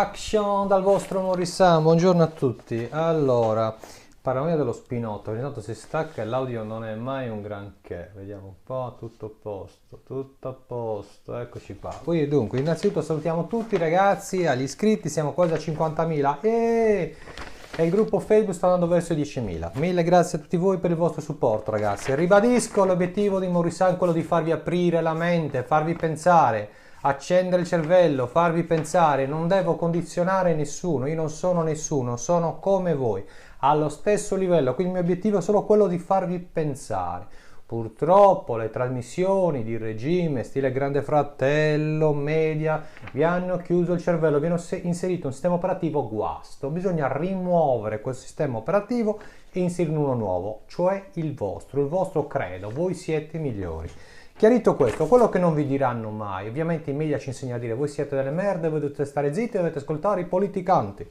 Action dal vostro Morissan, buongiorno a tutti. Allora, parliamo dello spinotto, ogni tanto si stacca e l'audio non è mai un granché. Vediamo un po', tutto a posto, eccoci qua. Quindi dunque, innanzitutto salutiamo tutti ragazzi, agli iscritti, siamo quasi a 50.000 e il gruppo Facebook sta andando verso i 10.000. Mille grazie a tutti voi per il vostro supporto ragazzi. Ribadisco l'obiettivo di Morissan è quello di farvi aprire la mente, farvi pensare, accendere il cervello, farvi pensare. Non devo condizionare nessuno, io non sono nessuno, sono come voi, allo stesso livello, quindi il mio obiettivo è solo quello di farvi pensare. Purtroppo le trasmissioni di regime, stile Grande Fratello, media, vi hanno chiuso il cervello, vi hanno inserito un sistema operativo guasto. Bisogna rimuovere quel sistema operativo e inserirne uno nuovo, cioè il vostro credo, voi siete migliori. Chiarito questo, quello che non vi diranno mai, ovviamente i media ci insegnano a dire voi siete delle merde, voi dovete stare zitti, dovete ascoltare i politicanti.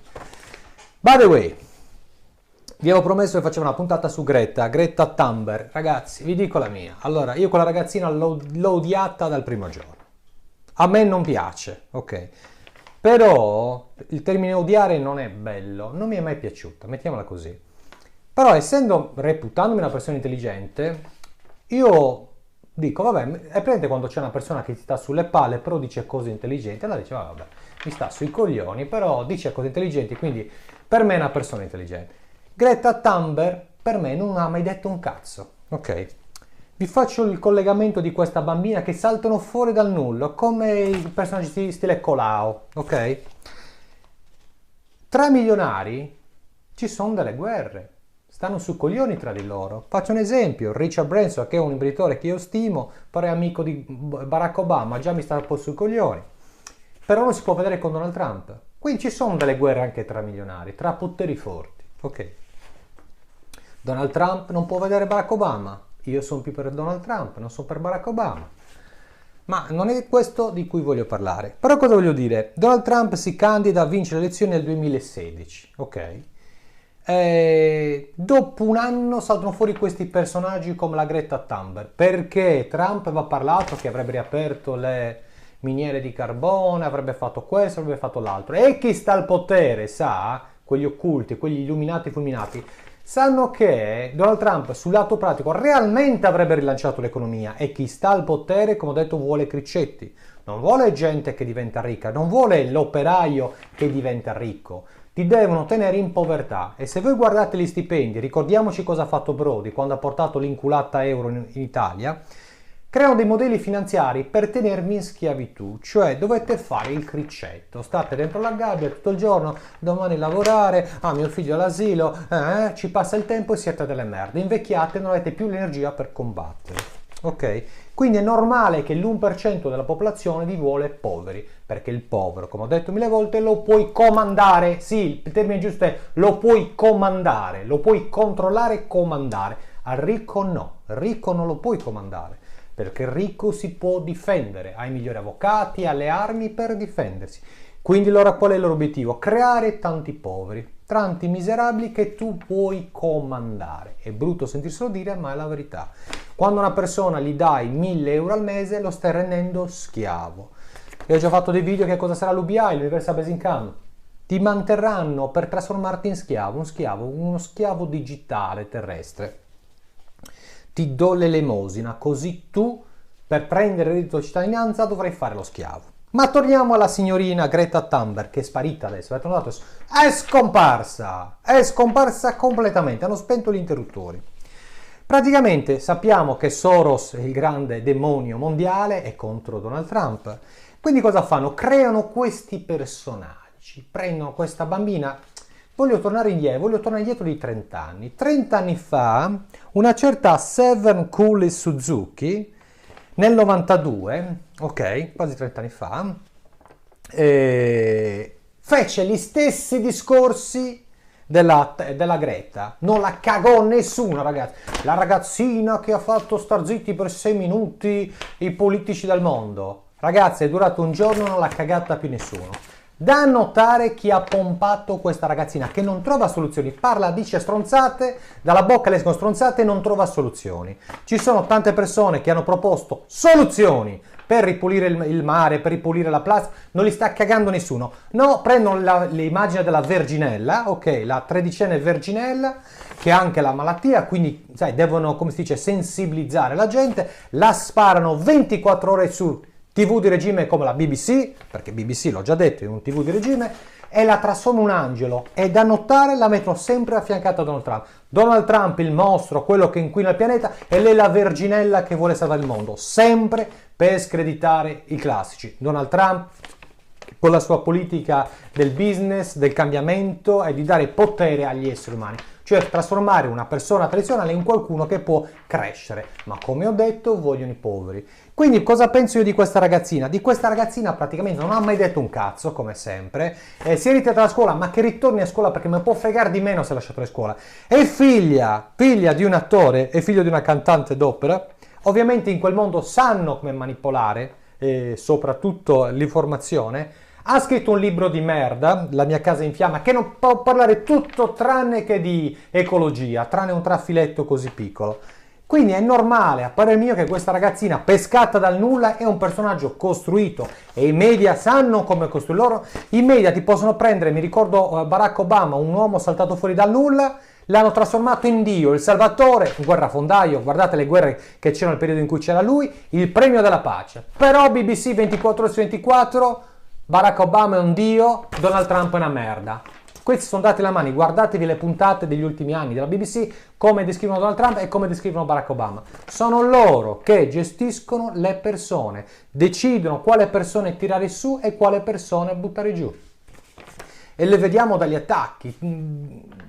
By the way, vi avevo promesso che facevo una puntata su Greta Thunberg, ragazzi, vi dico la mia. Allora, io quella ragazzina l'ho odiata dal primo giorno, a me non piace, ok? Però il termine odiare non è bello, non mi è mai piaciuta, mettiamola così. Però reputandomi una persona intelligente, io dico, vabbè, è presente quando c'è una persona che ti sta sulle palle, però dice cose intelligenti, allora dice, vabbè, mi sta sui coglioni, però dice cose intelligenti, quindi per me è una persona intelligente. Greta Thunberg per me non ha mai detto un cazzo, ok? Vi faccio il collegamento di questa bambina che saltano fuori dal nulla, come i personaggi stile Colao, ok? Tra milionari ci sono delle guerre. Stanno su coglioni tra di loro. Faccio un esempio, Richard Branson, che è un imprenditore che io stimo, però è amico di Barack Obama, già mi sta un po' sui coglioni. Però non si può vedere con Donald Trump. Quindi ci sono delle guerre anche tra milionari, tra poteri forti. Ok. Donald Trump non può vedere Barack Obama. Io sono più per Donald Trump, non sono per Barack Obama. Ma non è questo di cui voglio parlare. Però cosa voglio dire? Donald Trump si candida a vincere le elezioni nel 2016, ok? Dopo un anno saltano fuori questi personaggi come la Greta Thunberg, perché Trump aveva parlato che avrebbe riaperto le miniere di carbone, avrebbe fatto questo, avrebbe fatto l'altro, e chi sta al potere sa, quegli occulti, quegli illuminati fulminati, sanno che Donald Trump sul lato pratico realmente avrebbe rilanciato l'economia, e chi sta al potere, come ho detto, vuole Criccetti, non vuole gente che diventa ricca, non vuole l'operaio che diventa ricco. Ti devono tenere in povertà. E se voi guardate gli stipendi, ricordiamoci cosa ha fatto Prodi quando ha portato l'inculata euro in Italia, creano dei modelli finanziari per tenervi in schiavitù, cioè dovete fare il criccetto, state dentro la gabbia tutto il giorno, domani lavorare, mio figlio all'asilo, ci passa il tempo e siete delle merde, invecchiate e non avete più l'energia per combattere, ok? Quindi è normale che l'1% della popolazione vi vuole poveri, perché il povero, come ho detto mille volte, lo puoi comandare. Sì, il termine giusto è lo puoi comandare, lo puoi controllare e comandare. Al ricco no, il ricco non lo puoi comandare, perché il ricco si può difendere, ha i migliori avvocati, ha le armi per difendersi. Quindi allora qual è il loro obiettivo? Creare tanti poveri, tanti miserabili che tu puoi comandare. È brutto sentirselo dire, ma è la verità. Quando una persona gli dai 1.000 euro al mese, lo stai rendendo schiavo. Io ho già fatto dei video che cosa sarà l'UBI, l'Universal Basic Income. Ti manterranno per trasformarti in schiavo, uno schiavo digitale terrestre. Ti do l'elemosina, così tu per prendere il reddito di cittadinanza dovrai fare lo schiavo. Ma torniamo alla signorina Greta Thunberg, che è sparita adesso, è scomparsa completamente, hanno spento gli interruttori. Praticamente sappiamo che Soros, il grande demonio mondiale, è contro Donald Trump. Quindi cosa fanno? Creano questi personaggi, prendono questa bambina. Voglio tornare indietro di 30 anni. 30 anni fa, una certa Severn Cooley Suzuki, nel 92, ok, quasi 30 anni fa, fece gli stessi discorsi della Greta. Non la cagò nessuno, ragazzi. La ragazzina che ha fatto star zitti per 6 minuti i politici del mondo. Ragazzi, è durato un giorno, non l'ha cagata più nessuno. Da notare chi ha pompato questa ragazzina che non trova soluzioni, parla, dice stronzate, dalla bocca le escono stronzate e non trova soluzioni. Ci sono tante persone che hanno proposto soluzioni per ripulire il mare, per ripulire la plastica, non li sta cagando nessuno. No, prendono l'immagine della Verginella, ok, la 13enne Verginella, che ha anche la malattia, quindi sai, devono, come si dice, sensibilizzare la gente, la sparano 24 ore su TV di regime come la BBC, perché BBC l'ho già detto, è un TV di regime, e la trasforma un angelo, e da notare la mettono sempre affiancata a Donald Trump. Donald Trump, il mostro, quello che inquina il pianeta, e lei la Verginella che vuole salvare il mondo, sempre per screditare i classici. Donald Trump, con la sua politica del business, del cambiamento e di dare potere agli esseri umani, cioè trasformare una persona tradizionale in qualcuno che può crescere, ma come ho detto vogliono i poveri. Quindi cosa penso io di questa ragazzina? Di questa ragazzina praticamente non ha mai detto un cazzo, come sempre, si è ritirata da scuola, ma che ritorni a scuola perché mi può fregare di meno se ha lasciato la scuola. È figlia di un attore, è figlio di una cantante d'opera, ovviamente in quel mondo sanno come manipolare, soprattutto l'informazione. Ha scritto un libro di merda, La mia casa in fiamma, che non può parlare tutto tranne che di ecologia, tranne un trafiletto così piccolo. Quindi è normale, a parer mio, che questa ragazzina pescata dal nulla è un personaggio costruito e i media sanno come costruirlo. I media ti possono prendere, mi ricordo Barack Obama, un uomo saltato fuori dal nulla, l'hanno trasformato in Dio, il Salvatore, un guerrafondaio, guardate le guerre che c'erano nel periodo in cui c'era lui, il premio della pace. Però BBC 24 ore su 24... Barack Obama è un dio, Donald Trump è una merda. Questi sono dati alla mano, guardatevi le puntate degli ultimi anni della BBC, come descrivono Donald Trump e come descrivono Barack Obama. Sono loro che gestiscono le persone, decidono quale persone tirare su e quale persone buttare giù. E le vediamo dagli attacchi.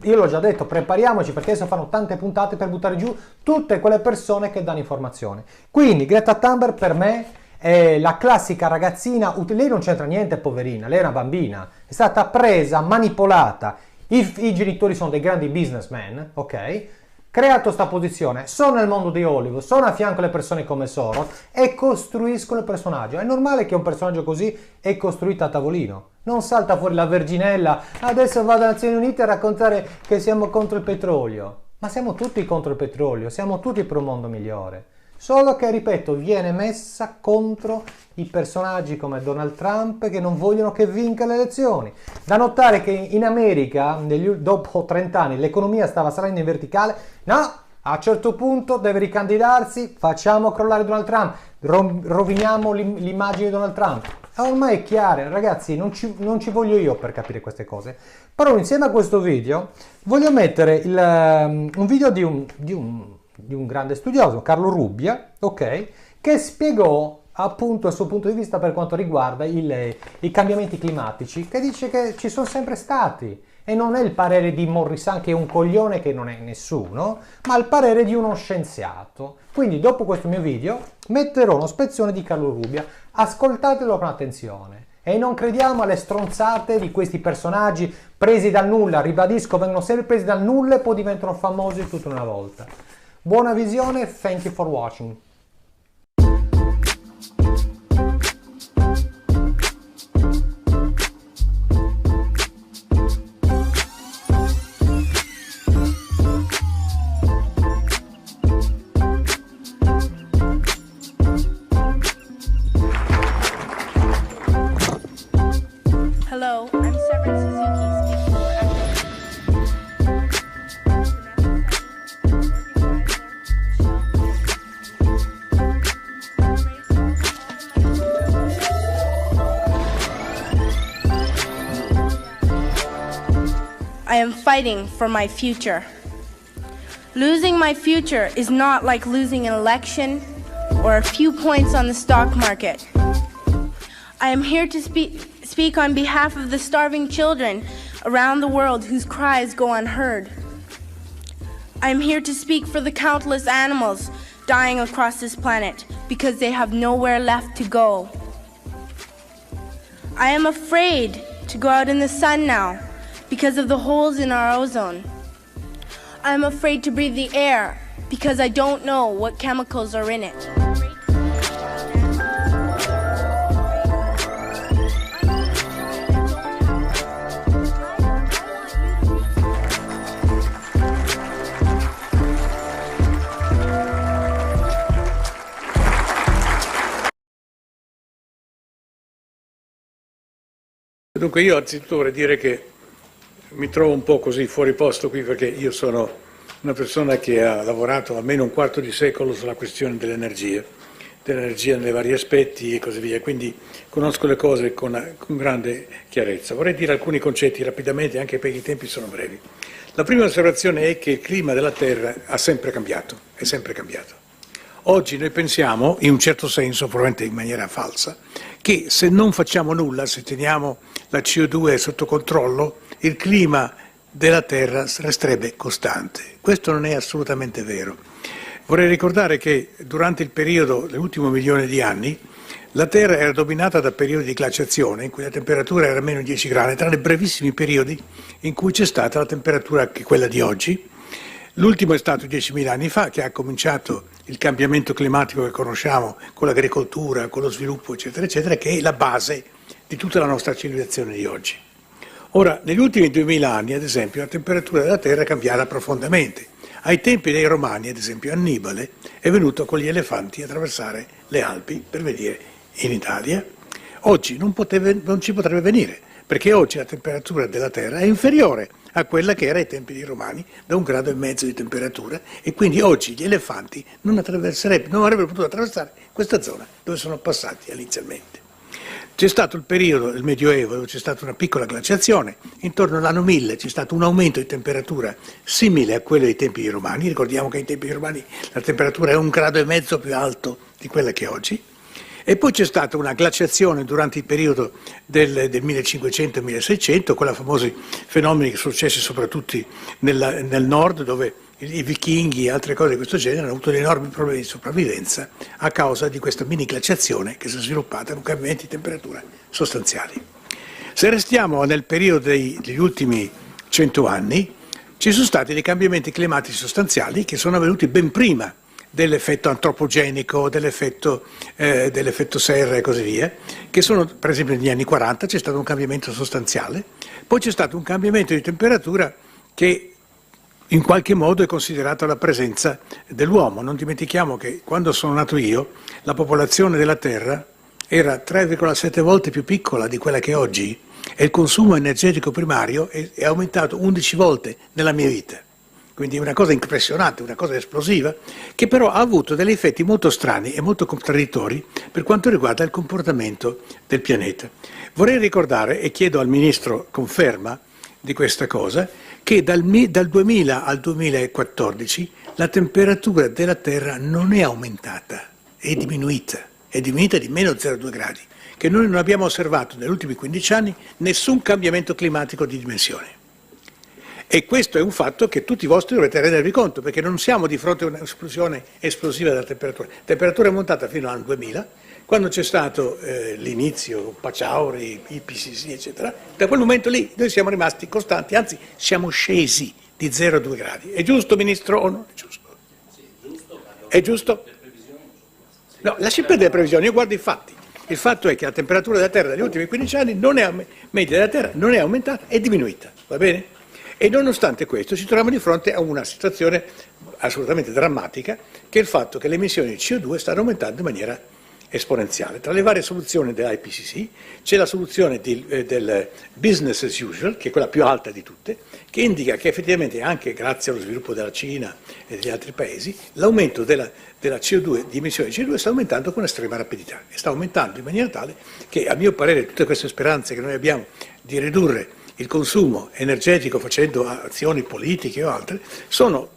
Io l'ho già detto, prepariamoci perché adesso fanno tante puntate per buttare giù tutte quelle persone che danno informazione. Quindi Greta Thunberg per me è la classica ragazzina, lei non c'entra niente, poverina, lei è una bambina, è stata presa, manipolata, i genitori sono dei grandi businessmen, ok? Creato sta posizione, sono nel mondo di Hollywood, sono a fianco alle persone come Soros e costruiscono il personaggio. È normale che un personaggio così è costruito a tavolino. Non salta fuori la Verginella, adesso vado alle Nazioni Unite a raccontare che siamo contro il petrolio. Ma siamo tutti contro il petrolio, siamo tutti per un mondo migliore. Solo che, ripeto, viene messa contro i personaggi come Donald Trump che non vogliono che vinca le elezioni. Da notare che in America, dopo 30 anni, l'economia stava salendo in verticale. No, a un certo punto deve ricandidarsi, facciamo crollare Donald Trump, roviniamo l'immagine di Donald Trump. Ormai è chiaro, ragazzi, non ci voglio io per capire queste cose. Però insieme a questo video voglio mettere un video di un grande studioso, Carlo Rubbia, ok, che spiegò appunto il suo punto di vista per quanto riguarda i cambiamenti climatici, che dice che ci sono sempre stati e non è il parere di Morrison che è un coglione che non è nessuno, ma il parere di uno scienziato. Quindi dopo questo mio video metterò uno spezzone di Carlo Rubbia, ascoltatelo con attenzione e non crediamo alle stronzate di questi personaggi presi dal nulla, ribadisco, vengono sempre presi dal nulla e poi diventano famosi tutta una volta. Buona visione, thank you for watching. Hello, I'm Severin Suzuki speaking for I am fighting for my future. Losing my future is not like losing an election or a few points on the stock market. I am here to speak on behalf of the starving children around the world whose cries go unheard. I am here to speak for the countless animals dying across this planet because they have nowhere left to go. I am afraid to go out in the sun now because of the holes in our ozone. I am afraid to breathe the air because I don't know what chemicals are in it. Dunque io anzitutto vorrei dire che mi trovo un po' così fuori posto qui perché io sono una persona che ha lavorato almeno un quarto di secolo sulla questione dell'energia nei vari aspetti e così via, quindi conosco le cose con grande chiarezza. Vorrei dire alcuni concetti rapidamente anche perché i tempi sono brevi. La prima osservazione è che il clima della Terra ha sempre cambiato, è sempre cambiato. Oggi noi pensiamo, in un certo senso, probabilmente in maniera falsa, che se non facciamo nulla, se teniamo la CO2 sotto controllo, il clima della Terra resterebbe costante. Questo non è assolutamente vero. Vorrei ricordare che durante il periodo dell'ultimo milione di anni la Terra era dominata da periodi di glaciazione in cui la temperatura era meno di 10 gradi, tranne brevissimi periodi in cui c'è stata la temperatura che è quella di oggi. L'ultimo è stato 10.000 anni fa, che ha cominciato il cambiamento climatico che conosciamo con l'agricoltura, con lo sviluppo, eccetera, eccetera, che è la base di tutta la nostra civilizzazione di oggi. Ora, negli ultimi 2000 anni, ad esempio, la temperatura della Terra è cambiata profondamente. Ai tempi dei Romani, ad esempio, Annibale è venuto con gli elefanti a attraversare le Alpi per venire in Italia. Oggi non ci potrebbe venire, perché oggi la temperatura della Terra è inferiore a quella che era ai tempi dei Romani, da 1,5 gradi di temperatura, e quindi oggi gli elefanti non avrebbero potuto attraversare questa zona dove sono passati inizialmente. C'è stato il periodo del Medioevo dove c'è stata una piccola glaciazione, intorno all'anno 1000 c'è stato un aumento di temperatura simile a quello dei tempi dei Romani. Ricordiamo che ai tempi dei Romani la temperatura è 1,5 gradi più alto di quella che è oggi. E poi c'è stata una glaciazione durante il periodo del 1500-1600, con i famosi fenomeni che sono successi soprattutto nel nord, dove i vichinghi e altre cose di questo genere hanno avuto dei enormi problemi di sopravvivenza a causa di questa mini glaciazione che si è sviluppata con cambiamenti di temperatura sostanziali. Se restiamo nel periodo degli ultimi 100 anni, ci sono stati dei cambiamenti climatici sostanziali che sono avvenuti ben prima dell'effetto antropogenico, dell'effetto serra e così via, che sono, per esempio negli anni 40 c'è stato un cambiamento sostanziale, poi c'è stato un cambiamento di temperatura che in qualche modo è considerato la presenza dell'uomo. Non dimentichiamo che quando sono nato io la popolazione della Terra era 3,7 volte più piccola di quella che è oggi e il consumo energetico primario è aumentato 11 volte nella mia vita. Quindi è una cosa impressionante, una cosa esplosiva, che però ha avuto degli effetti molto strani e molto contraddittori per quanto riguarda il comportamento del pianeta. Vorrei ricordare, e chiedo al Ministro conferma di questa cosa, che dal 2000 al 2014 la temperatura della Terra non è aumentata, è diminuita di meno 0,2 gradi, che noi non abbiamo osservato negli ultimi 15 anni nessun cambiamento climatico di dimensione. E questo è un fatto che tutti vostri dovrete rendervi conto, perché non siamo di fronte a un'esplosione esplosiva della temperatura. La temperatura è montata fino all'anno 2000, quando c'è stato l'inizio, Paciauri, IPCC, eccetera. Da quel momento lì noi siamo rimasti costanti, anzi siamo scesi di 0,2 gradi. È giusto, Ministro, o no? È giusto? È giusto? No, lasci perdere le previsioni, io guardo i fatti. Il fatto è che la temperatura della Terra negli ultimi 15 anni, media della Terra, non è aumentata, è diminuita, va bene? E nonostante questo ci troviamo di fronte a una situazione assolutamente drammatica, che è il fatto che le emissioni di CO2 stanno aumentando in maniera esponenziale. Tra le varie soluzioni dell'IPCC c'è la soluzione del business as usual, che è quella più alta di tutte, che indica che effettivamente anche grazie allo sviluppo della Cina e degli altri paesi, l'aumento della CO2, di emissioni di CO2 sta aumentando con estrema rapidità e sta aumentando in maniera tale che, a mio parere, tutte queste speranze che noi abbiamo di ridurre il consumo energetico facendo azioni politiche o altre sono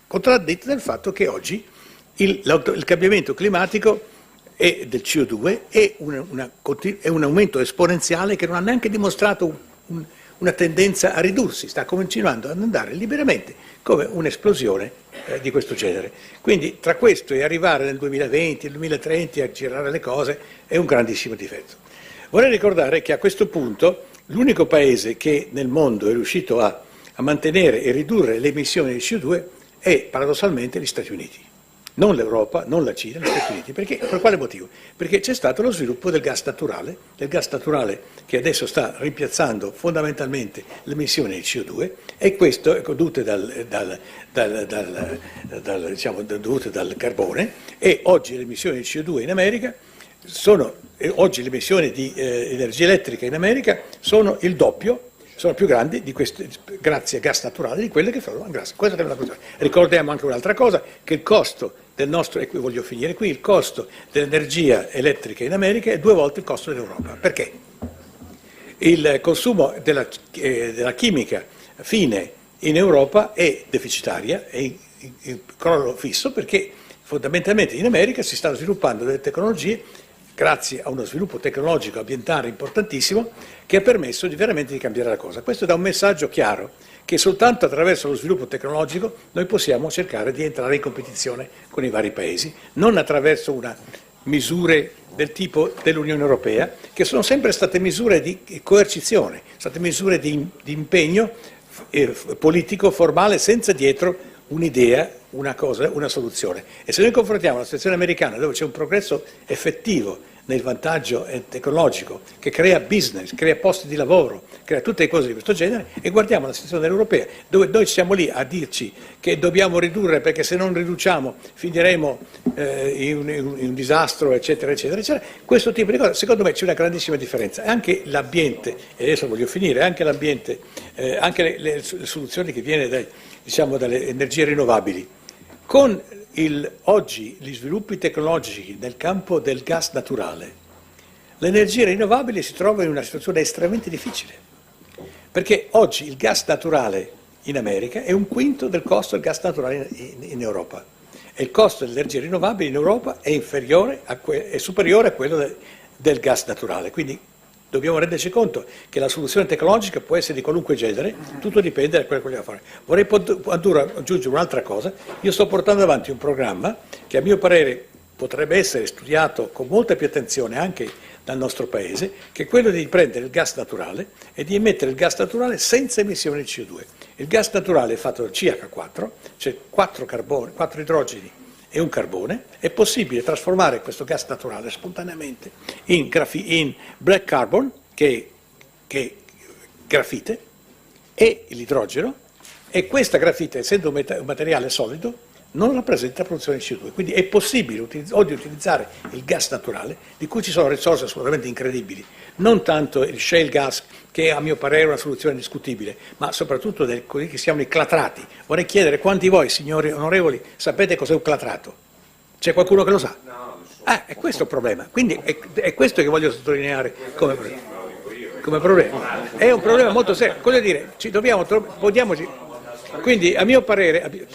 contraddette dal fatto che oggi il cambiamento climatico e del CO2 è un aumento esponenziale che non ha neanche dimostrato una tendenza a ridursi, sta continuando ad andare liberamente come un'esplosione di questo genere. Quindi tra questo e arrivare nel 2020, nel 2030 a girare le cose è un grandissimo difetto. Vorrei ricordare che a questo punto l'unico paese che nel mondo è riuscito a mantenere e ridurre le emissioni di CO2 è paradossalmente gli Stati Uniti. Non l'Europa, non la Cina, gli Stati Uniti. Perché? Per quale motivo? Perché c'è stato lo sviluppo del gas naturale che adesso sta rimpiazzando fondamentalmente le emissioni di CO2 e questo è dovute dovute dal carbone e oggi le emissioni di CO2 in America oggi le emissioni di energia elettrica in America sono il doppio, sono più grandi di queste, grazie a gas naturale, di quelle che fanno gas. Questa è una cosa. Ricordiamo anche un'altra cosa, che il costo del nostro, e qui voglio finire qui, il costo dell'energia elettrica in America è 2 volte il costo dell'Europa. Perché? Il consumo della chimica fine in Europa è deficitaria, è in crollo fisso, perché fondamentalmente in America si stanno sviluppando delle tecnologie grazie a uno sviluppo tecnologico ambientale importantissimo che ha permesso veramente di cambiare la cosa. Questo dà un messaggio chiaro che soltanto attraverso lo sviluppo tecnologico noi possiamo cercare di entrare in competizione con i vari paesi, non attraverso misure del tipo dell'Unione Europea, che sono sempre state misure di coercizione, state misure di impegno politico, formale, senza dietro un'idea, una cosa, una soluzione. E se noi confrontiamo la situazione americana, dove c'è un progresso effettivo nel vantaggio tecnologico, che crea business, crea posti di lavoro, crea tutte le cose di questo genere, e guardiamo la situazione europea, dove noi siamo lì a dirci che dobbiamo ridurre perché se non riduciamo finiremo in un disastro, eccetera, eccetera, eccetera. Questo tipo di cose, secondo me c'è una grandissima differenza. Anche l'ambiente, e adesso voglio finire, anche l'ambiente, anche le soluzioni che viene dalle energie rinnovabili. Con oggi gli sviluppi tecnologici nel campo del gas naturale, l'energia rinnovabile si trova in una situazione estremamente difficile, perché oggi il gas naturale in America è 1/5 del costo del gas naturale in Europa, e il costo dell'energia rinnovabile in Europa è superiore a quello del gas naturale. Quindi dobbiamo renderci conto che la soluzione tecnologica può essere di qualunque genere, tutto dipende da quello che vogliamo fare. Vorrei aggiungere un'altra cosa. Io sto portando avanti un programma che a mio parere potrebbe essere studiato con molta più attenzione anche dal nostro Paese, che è quello di prendere il gas naturale e di emettere il gas naturale senza emissione di CO2. Il gas naturale è fatto da CH4, cioè 4 idrogeni e un carbone. È possibile trasformare questo gas naturale spontaneamente in black carbon, che è grafite, e l'idrogeno, e questa grafite, essendo un materiale solido, non rappresenta produzione di CO2. Quindi è possibile oggi utilizzare il gas naturale, di cui ci sono risorse assolutamente incredibili, non tanto il shale gas, che a mio parere è una soluzione discutibile, ma soprattutto quelli che si chiamano i clatrati. Vorrei chiedere quanti di voi, signori onorevoli, sapete cos'è un clatrato? C'è qualcuno che lo sa? È questo il problema. Quindi è questo che voglio sottolineare come problema. È un problema molto serio. Cosa dire? Poniamoci. Quindi a mio parere,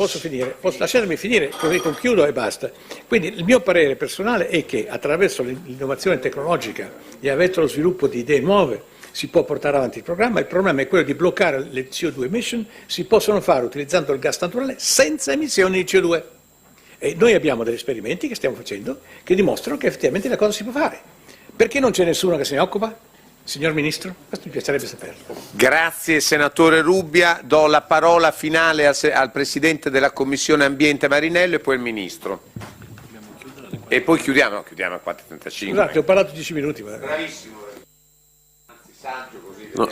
lasciatemi finire, così concludo e basta. Quindi il mio parere personale è che attraverso l'innovazione tecnologica e attraverso lo sviluppo di idee nuove si può portare avanti il programma. Il problema è quello di bloccare le CO2 emission, si possono fare utilizzando il gas naturale senza emissioni di CO2. E noi abbiamo degli esperimenti che stiamo facendo che dimostrano che effettivamente la cosa si può fare. Perché non c'è nessuno che se ne occupa? Signor Ministro, questo mi piacerebbe saperlo. Grazie senatore Rubbia, do la parola finale al Presidente della Commissione Ambiente Marinello e poi il Ministro. E poi chiudiamo a 4:35. Scusate, ho parlato 10 minuti. Ma... Bravissimo. Anzi, saggio così. No,